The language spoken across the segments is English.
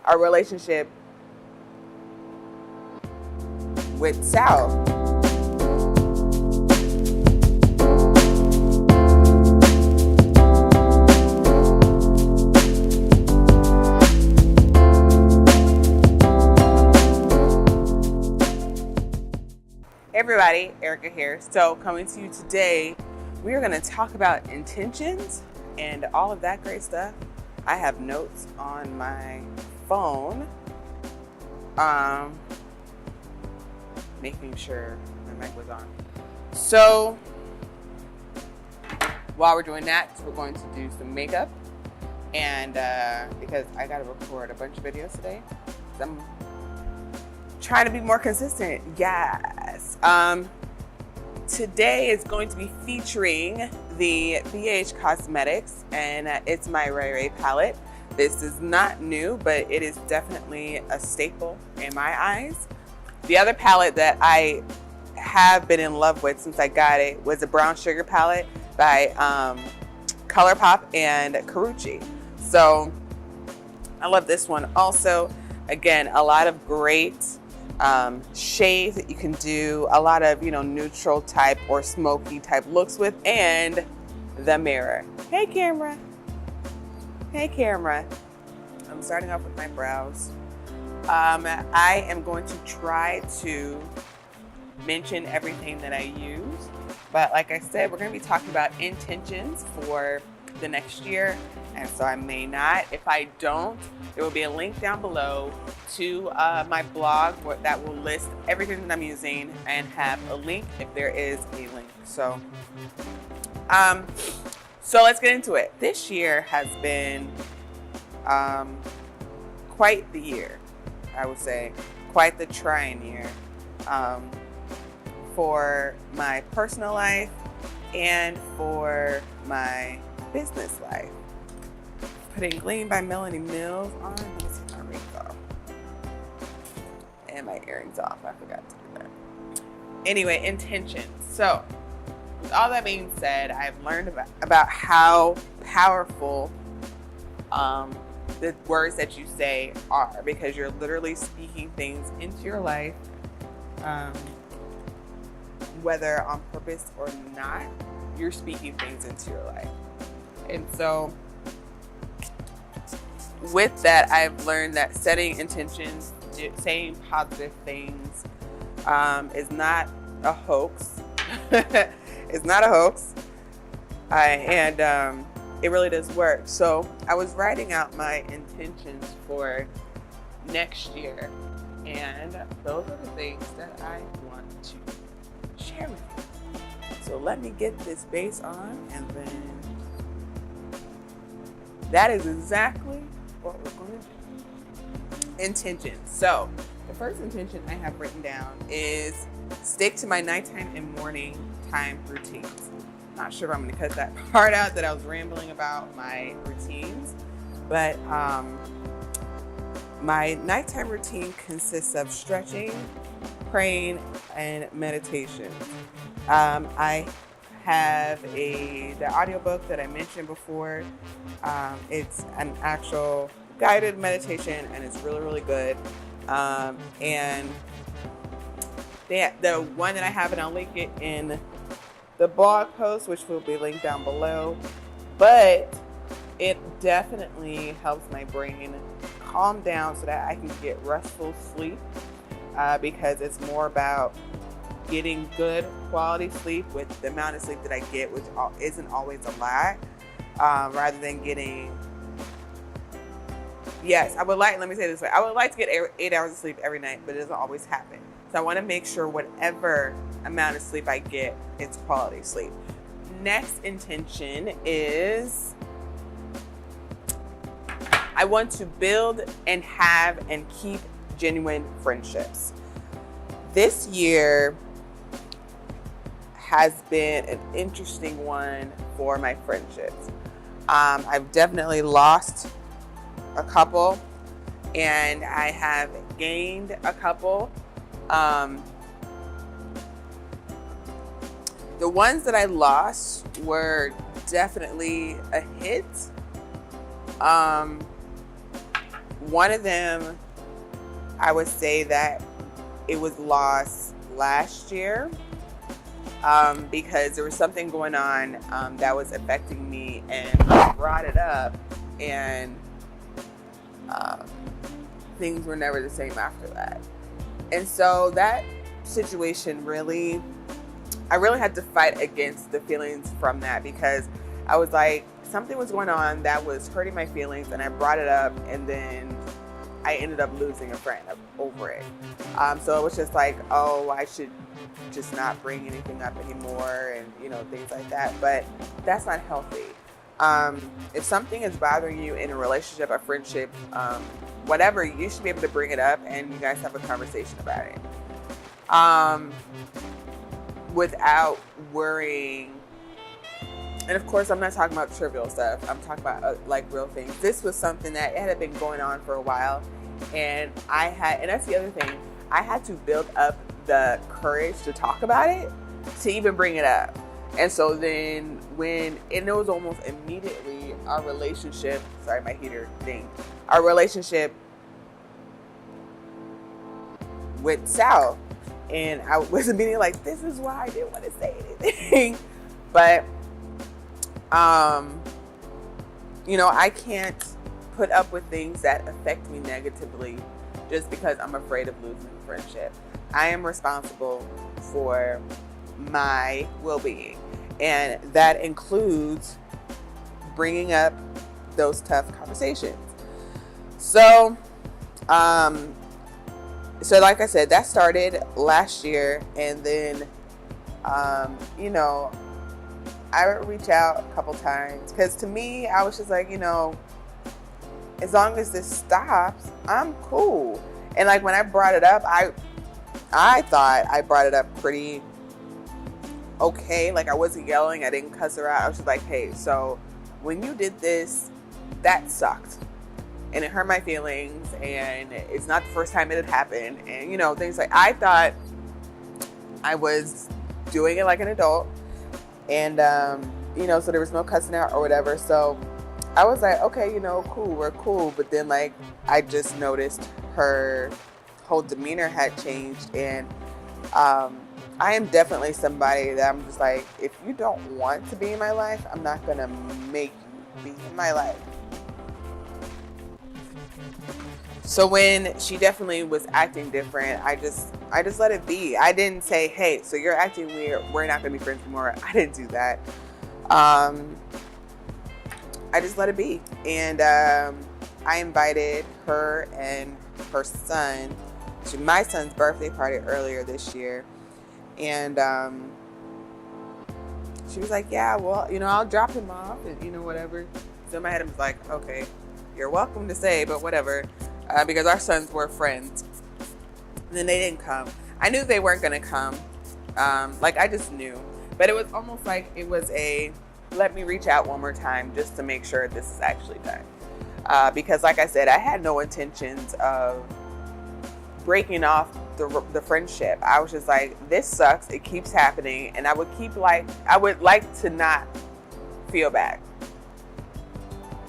our relationship with Sal. Hey everybody, Erica here. So coming to you today, we are going to talk about intentions and all of that great stuff. I have notes on my phone, making sure my mic was on. So while we're doing that, we're going to do some makeup, and because I got to record a bunch of videos today, I'm trying to be more consistent. Yes. Today is going to be featuring the BH Cosmetics, and it's my Ray Ray palette. This is not new, but it is definitely a staple in my eyes. The other palette that I have been in love with since I got it was a Brown Sugar palette by ColourPop and Carucci. So I love this one also. Again, a lot of great shades that you can do, a lot of, neutral type or smoky type looks with, and the mirror. Hey camera. Hey camera. I'm starting off with my brows. I am going to try to mention everything that I use, but like I said, we're going to be talking about intentions for the next year, and so I may not. If I don't, there will be a link down below to my blog that will list everything that I'm using and have a link if there is a link. So let's get into it. This year has been quite the year, I would say, quite the trying year for my personal life and for my business life. Putting Gleam by Melanie Mills on. Let me see my rings off. And my earrings off. I forgot to do that. Anyway, intentions. So, with all that being said, I've learned about how powerful the words that you say are, because you're literally speaking things into your life, whether on purpose or not, you're speaking things into your life. And so with that, I've learned that setting intentions, saying positive things, is not a hoax. It's not a hoax. And it really does work. So I was writing out my intentions for next year, and those are the things that I want to share with you. So let me get this base on, and then that is exactly what we're going to do. Intentions. So the first intention I have written down is stick to my nighttime and morning time routines. Not sure if I'm going to cut that part out that I was rambling about my routines, but my nighttime routine consists of stretching, praying, and meditation. I have the audiobook that I mentioned before. It's an actual guided meditation, and it's really, really good. And the one that I have, and I'll link it in the blog post, which will be linked down below, but it definitely helps my brain calm down so that I can get restful sleep, because it's more about getting good quality sleep with the amount of sleep that I get, which isn't always a lot, rather than getting, let me say it this way, I would like to get 8 hours of sleep every night, but it doesn't always happen. So I want to make sure whatever amount of sleep I get, it's quality sleep. Next intention is I want to build and have and keep genuine friendships. This year has been an interesting one for my friendships. I've definitely lost a couple, and I have gained a couple. The ones that I lost were definitely a hit. One of them, I would say that it was lost last year because there was something going on that was affecting me, and I brought it up, and things were never the same after that. And so that situation I really had to fight against the feelings from that, because I was like, something was going on that was hurting my feelings, and I brought it up, and then I ended up losing a friend over it. So it was just like, oh, I should just not bring anything up anymore, and things like that. But that's not healthy. If something is bothering you in a relationship, a friendship, whatever, you should be able to bring it up and you guys have a conversation about it. Without worrying. And of course, I'm not talking about trivial stuff. I'm talking about like real things. This was something that had been going on for a while, and that's the other thing, I had to build up the courage to talk about it, to even bring it up. And so then and it was almost immediately our relationship, sorry, my heater thing, our relationship went south. And I was immediately like, this is why I didn't want to say anything. But, I can't put up with things that affect me negatively just because I'm afraid of losing a friendship. I am responsible for my well-being, and that includes bringing up those tough conversations. So like I said, that started last year, and then I would reach out a couple times, because to me, I was just like, as long as this stops, I'm cool. And like when I brought it up, I thought I brought it up pretty okay. Like I wasn't yelling, I didn't cuss her out. I was just like, hey, so when you did this, that sucked. And it hurt my feelings, and it's not the first time it had happened. And, things like, I thought I was doing it like an adult. And, so there was no cussing out or whatever. So I was like, okay, cool, we're cool. But then, like, I just noticed her whole demeanor had changed. And I am definitely somebody that I'm just like, if you don't want to be in my life, I'm not going to make you be in my life. So when she definitely was acting different, I just let it be. I didn't say, hey, so you're acting weird, we're not going to be friends anymore. I didn't do that. I just let it be. And I invited her and her son to my son's birthday party earlier this year. And she was like, yeah, well, I'll drop him off and, whatever. So in my head, I was like, okay, you're welcome to say, but whatever. Because our sons were friends. And then they didn't come. I knew they weren't going to come. I just knew. But it was almost like it was let me reach out one more time just to make sure this is actually done. Because like I said, I had no intentions of breaking off the friendship. I was just like, this sucks. It keeps happening. And I would like to not feel bad.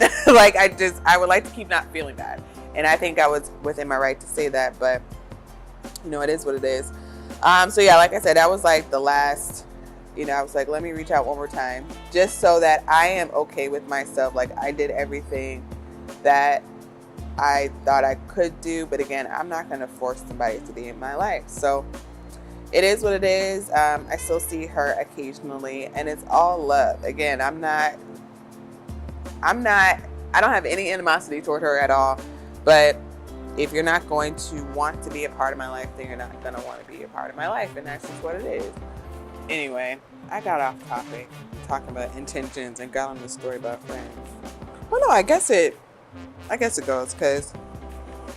I would like to keep not feeling bad. And I think I was within my right to say that, but it is what it is. So yeah, like I said, that was like the last, I was like, let me reach out one more time just so that I am okay with myself. Like I did everything that I thought I could do, but again, I'm not going to force somebody to be in my life. So it is what it is. I still see her occasionally, and it's all love. Again, I don't have any animosity toward her at all. But if you're not going to want to be a part of my life, then you're not going to want to be a part of my life. And that's just what it is. Anyway, I got off topic talking about intentions and got on the story about friends. Well, no, I guess it goes, because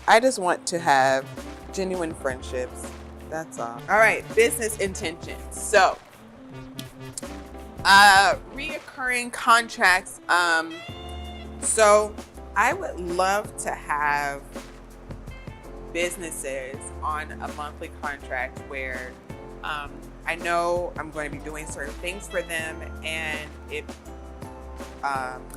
I just want to have genuine friendships. That's all. All right, business intentions. So, reoccurring contracts. So I would love to have businesses on a monthly contract where I know I'm going to be doing certain things for them, and it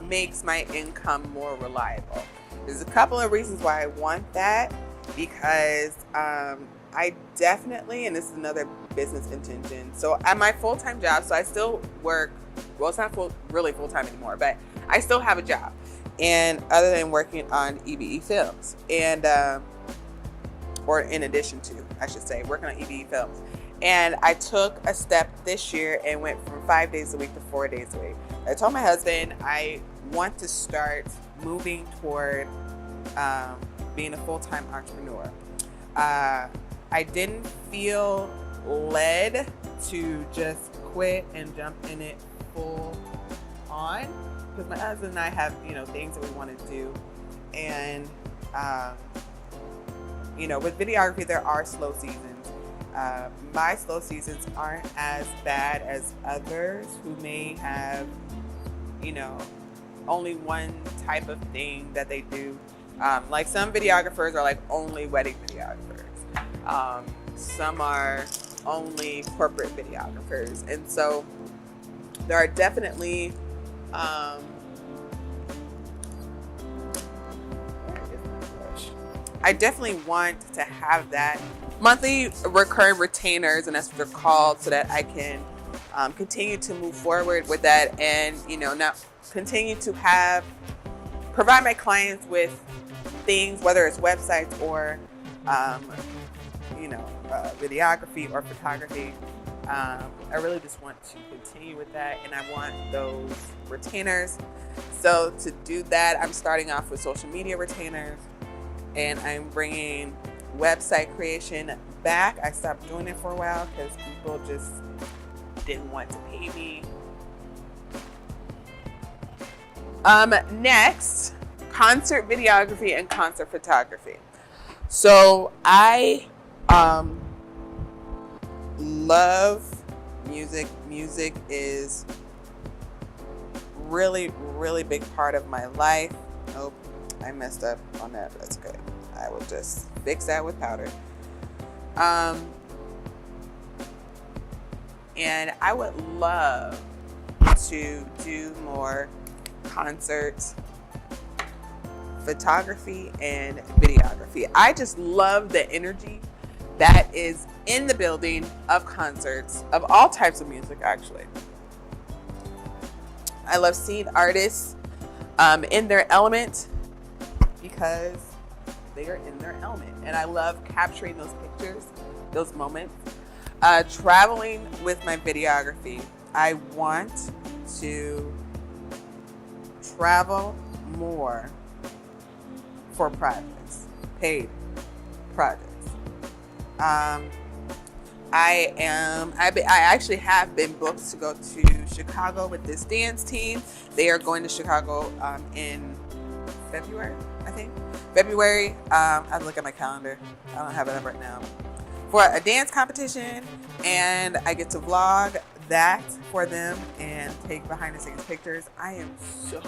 makes my income more reliable. There's a couple of reasons why I want that, because I definitely, and this is another business intention. So at my full-time job, so I still work, well, it's not really full-time anymore, but I still have a job. And other than working on EBE Films, and or in addition to, I should say, working on EBE Films. And I took a step this year and went from 5 days a week to 4 days a week. I told my husband I want to start moving toward being a full-time entrepreneur. I didn't feel led to just quit and jump in it full on, because my husband and I have, things that we want to do. And, with videography, there are slow seasons. My slow seasons aren't as bad as others who may have, only one type of thing that they do. Like some videographers are like only wedding videographers. Some are only corporate videographers. And so there are definitely, I definitely want to have that monthly recurring retainers, and that's what they're called, so that I can continue to move forward with that, and now continue to provide my clients with things, whether it's websites or videography or photography. I really just want to continue with that, and I want those retainers. So to do that, I'm starting off with social media retainers, and I'm bringing website creation back. I stopped doing it for a while because people just didn't want to pay me. Next, concert videography and concert photography. So I love music. Music is really, really big part of my life. Oh, I messed up on that. That's good. I will just fix that with powder. And I would love to do more concert photography and videography. I just love the energy that is in the building of concerts, of all types of music, actually. I love seeing artists in their element, because they are in their element. And I love capturing those pictures, those moments. Traveling with my videography, I want to travel more for projects, paid projects. I actually have been booked to go to Chicago with this dance team. They are going to Chicago in February, I think. February, I have to look at my calendar. I don't have it up right now. For a dance competition, and I get to vlog that for them and take behind the scenes pictures. I am so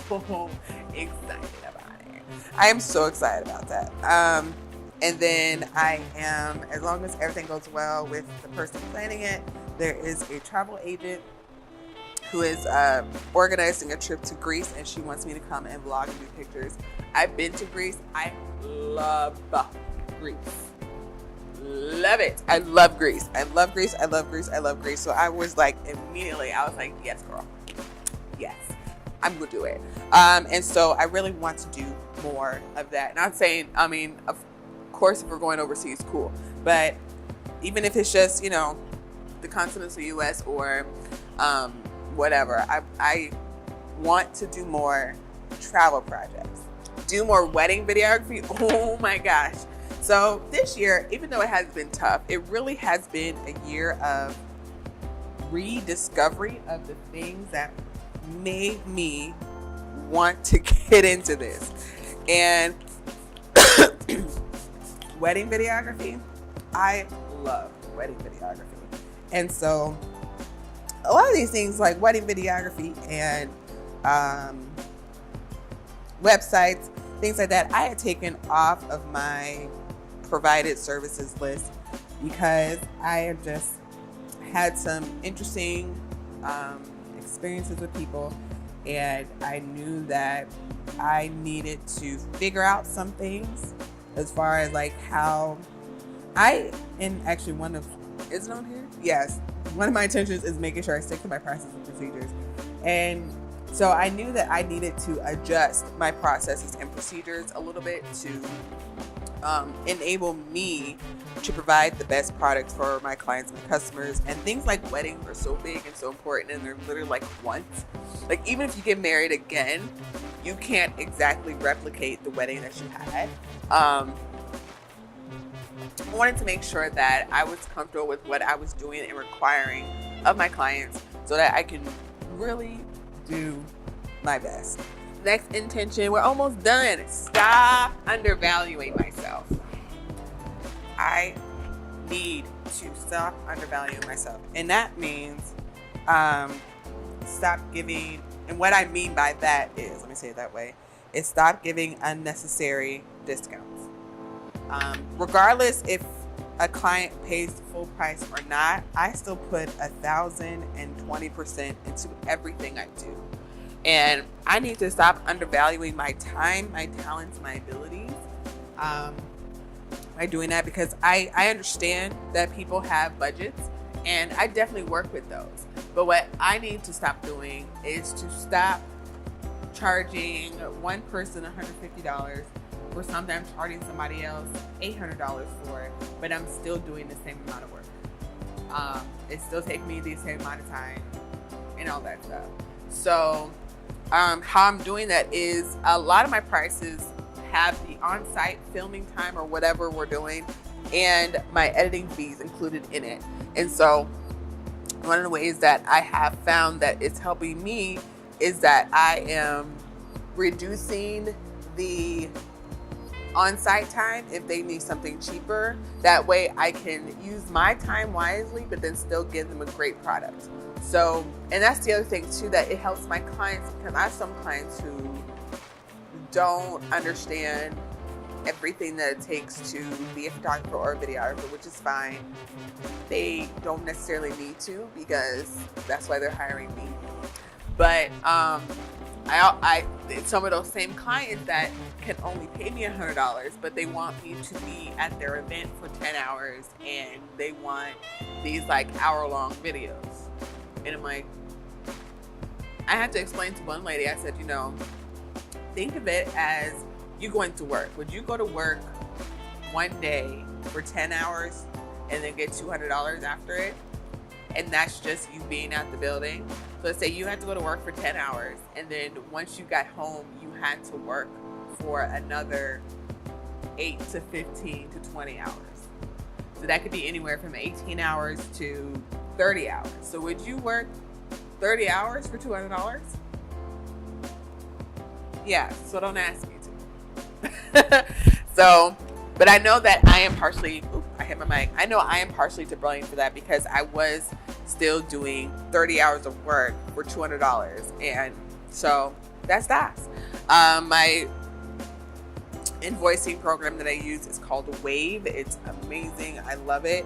excited about it. I am so excited about that. And then I am, as long as everything goes well with the person planning it, there is a travel agent who is organizing a trip to Greece, and she wants me to come and vlog and do pictures. I've been to Greece. I love Greece. Love it. I love Greece. I love Greece. I love Greece. I love Greece. So I was like, immediately, I was like, yes, girl. Yes, I'm going to do it. And so I really want to do more of that. Not saying, of course, if we're going overseas, cool. But even if it's just, the continental U.S. or whatever, I want to do more travel projects, do more wedding videography. Oh my gosh. So this year, even though it has been tough, it really has been a year of rediscovery of the things that made me want to get into this. And wedding videography, I love wedding videography. And so a lot of these things like wedding videography and websites, things like that, I had taken off of my provided services list because I have just had some interesting experiences with people and I knew that I needed to figure out some things as far as like how and actually is it on here? Yes. One of my intentions is making sure I stick to my processes and procedures. And so I knew that I needed to adjust my processes and procedures a little bit to enable me to provide the best products for my clients and my customers. And things like weddings are so big and so important, and they're literally like once. Like even if you get married again, you can't exactly replicate the wedding that you had. I wanted to make sure that I was comfortable with what I was doing and requiring of my clients so that I can really do my best. Next intention, we're almost done. Stop undervaluing myself. I need to stop undervaluing myself. And that means stop giving, and what I mean by that is, let me say it that way, is stop giving unnecessary discounts. Regardless if a client pays the full price or not, I still put 1,020% into everything I do. And I need to stop undervaluing my time, my talents, my abilities by doing that, because I understand that people have budgets and I definitely work with those. But what I need to stop doing is to stop charging one person $150 for something I'm charging somebody else $800 for it, but I'm still doing the same amount of work. It still takes me the same amount of time and all that stuff. So how I'm doing that is a lot of my prices have the on-site filming time or whatever we're doing and my editing fees included in it. And so one of the ways that I have found that it's helping me is that I am reducing the on-site time if they need something cheaper. That way I can use my time wisely, but then still give them a great product. So, and that's the other thing too, that it helps my clients, because I have some clients who don't understand everything that it takes to be a photographer or a videographer, which is fine. They don't necessarily need to, because that's why they're hiring me. But I some of those same clients that can only pay me $100, but they want me to be at their event for 10 hours and they want these like hour-long videos. And I'm like, I had to explain to one lady, I said, you know, think of it as you going to work. Would you go to work one day for 10 hours and then get $200 after it? And that's just you being at the building. So let's say you had to go to work for 10 hours and then once you got home, you had to work for another 8 to 15 to 20 hours. So that could be anywhere from 18 hours to 30 hours. So would you work 30 hours for $200? Yeah, so don't ask me to. So, but I know that I am partially, I hit my mic. I know I am partially to blame for that, because I was still doing 30 hours of work for $200. And so that's that. My invoicing program that I use is called Wave. It's amazing. I love it.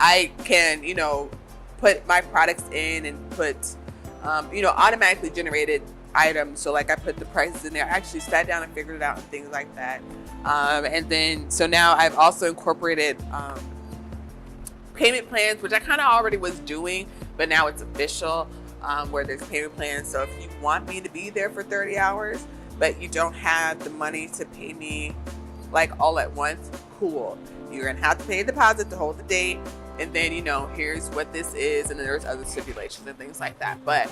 I can, you know, put my products in and put, you know, automatically generated items. So like I put the prices in there. I actually sat down and figured it out and things like that. And then, so now I've also incorporated payment plans, which I kind of already was doing, but now it's official, where there's payment plans. So if you want me to be there for 30 hours, but you don't have the money to pay me like all at once, cool. You're gonna have to pay a deposit to hold the date. And then, you know, here's what this is. And then there's other stipulations and things like that. But,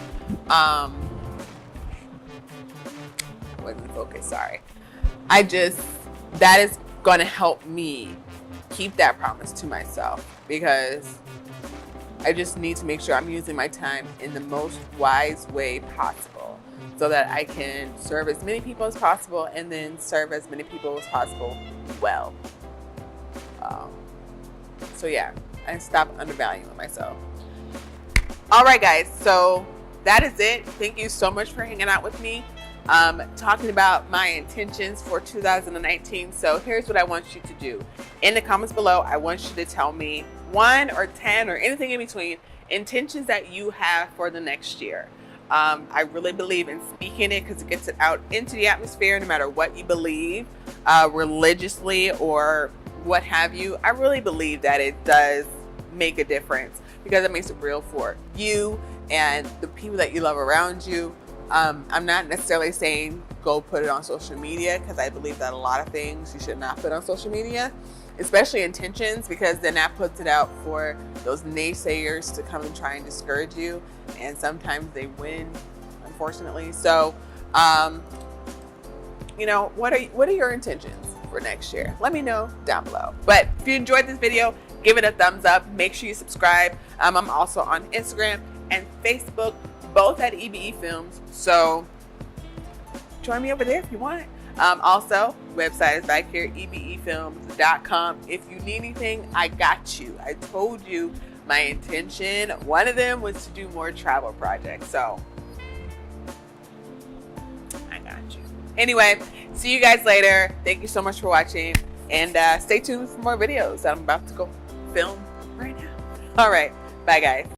wasn't focused, sorry. That is going to help me keep that promise to myself, because I just need to make sure I'm using my time in the most wise way possible so that I can serve as many people as possible and then serve as many people as possible well. So yeah, I stop undervaluing myself. All right, guys, so that is it. Thank you so much for hanging out with me, talking about my intentions for 2019. So here's what I want you to do. In the comments below, I want you to tell me 1 or 10 or anything in between intentions that you have for the next year. I really believe in speaking it because it gets it out into the atmosphere no matter what you believe, religiously or what have you. I really believe that it does make a difference because it makes it real for you and the people that you love around you. I'm not necessarily saying go put it on social media because I believe that a lot of things you should not put on social media, especially intentions, because then that puts it out for those naysayers to come and try and discourage you, and sometimes they win, unfortunately. So, you know, what are your intentions for next year? Let me know down below. But if you enjoyed this video, give it a thumbs up. Make sure you subscribe. I'm also on Instagram and Facebook, both at EBE Films. So join me over there if you want. Also, website is back here, ebefilms.com. If you need anything, I got you. I told you my intention. One of them was to do more travel projects. So I got you. Anyway, see you guys later. Thank you so much for watching. And stay tuned for more videos that I'm about to go film right now. All right. Bye, guys.